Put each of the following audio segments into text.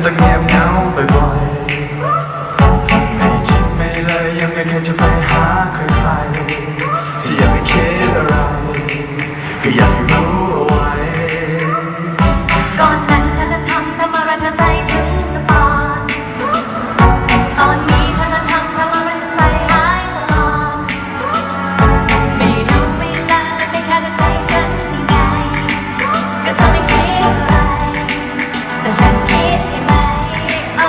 ต้องเงียบเหงาบ่อยๆไม่จริงไม่เลยยังไม่เคยจะไปหาใครๆที่อยากไปคิดอะไรก็อยากให้รู้เอาไว้ก่อนนั้นเธอจะทำอะไรเธอใจถึงสปอนตอนนี้เธอจะทำอะไรใจหายตลอดไม่ดูไม่ลาและไม่แค่ใจฉันยังไงก็จะไม่คิดอะไรแต่ฉันคิดได้ไหมโอ้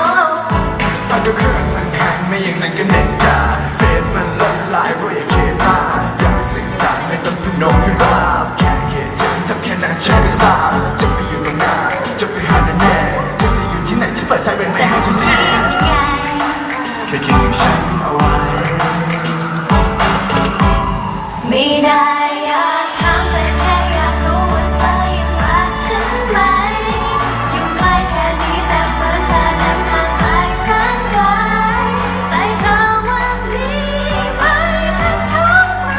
ตอนก็เครื่องมันแห้งไม่อย่างนั้นก็เน็ตกาเฟซมันละลายเพราะอยากคิดมากอยากสื่อสารไม่ต้องพึ่งโน้มพึ่งราบแค่คิดถึงทำแค่นั้นฉันไม่ทราบจะไปอยู่ตรงไหนจะไปหาแน่ๆจะอยู่ที่ไหนจะเปิดใจเป็นไม่ให้ฉันเห็นแค่คิดถึงฉันเอาไว้ไม่ได้อยากถามแต่แค่อยากรู้ว่าเธอยังรักฉันไหมอยู่ใกล้แค่นี้แต่เหมือนเธอนั้นห่างไกลแสนไกลใจเธอวันนี้ไม่เป็นของใคร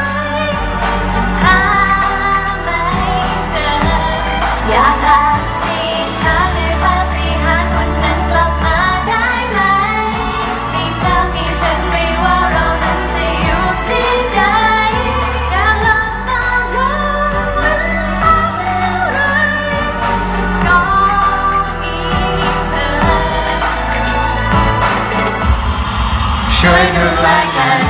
หาไม่เจออยากหาที่เธอได้ปาฏิหาริย์วันนั้นกลับมาได้ไหมมีเธอมีฉันไม่ว่าเรานั้นจะอยู่ที่ใดอยากหลับตาดูมันตาเมื่อไรก็มีเธอช่วยดูแลกัน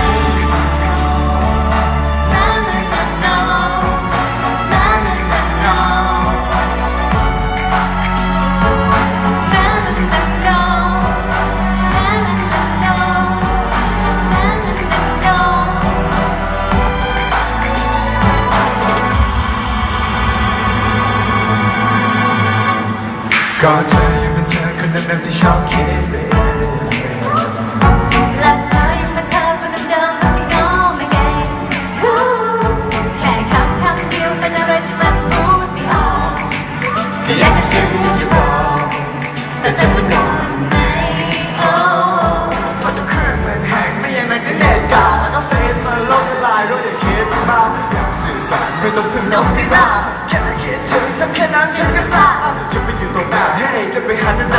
ก็เธอยังเป็นเธอคนเดิมๆที่ชอบคิดไปเองและเธอยังเป็นเธอคนเดิมๆที่ง้อไม่เก่งแค่คำเดียวเป็นอะไรที่มันพูดไม่ออกก็อยากจะสื่อจะบอกแต่เธอไม่นอนไหมโอ้พอตัวเครื่องมันแห้งไม่ยังไงก็เน็ตกาแล้วก็เฟซมันลบละลายด้วยอย่าคิดมากอยากสื่อสารไม่ต้องถึงน้องพี่บ้าแค่คิดถึงจำแค่นั้นฉันก็ทราบจะไปอยู่ตรงไหนจะไปหาที่ไหน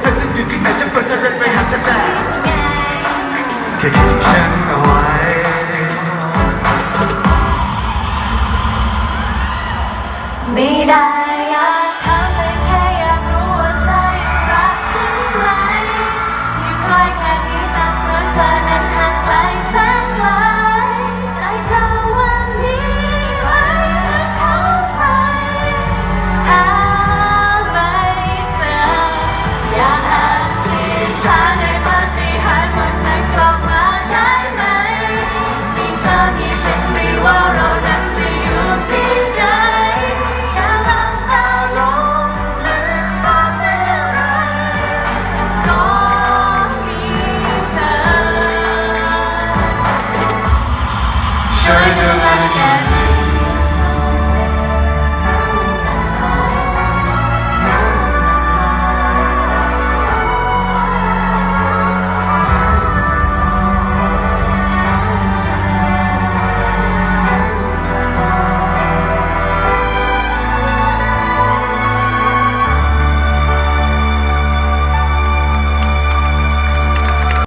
เธอจะอยู่ที่ไหนจะเปิดใจไปหาฉันแน่แค่คิดถึงฉันเอาไว้ไม่ได้อยาก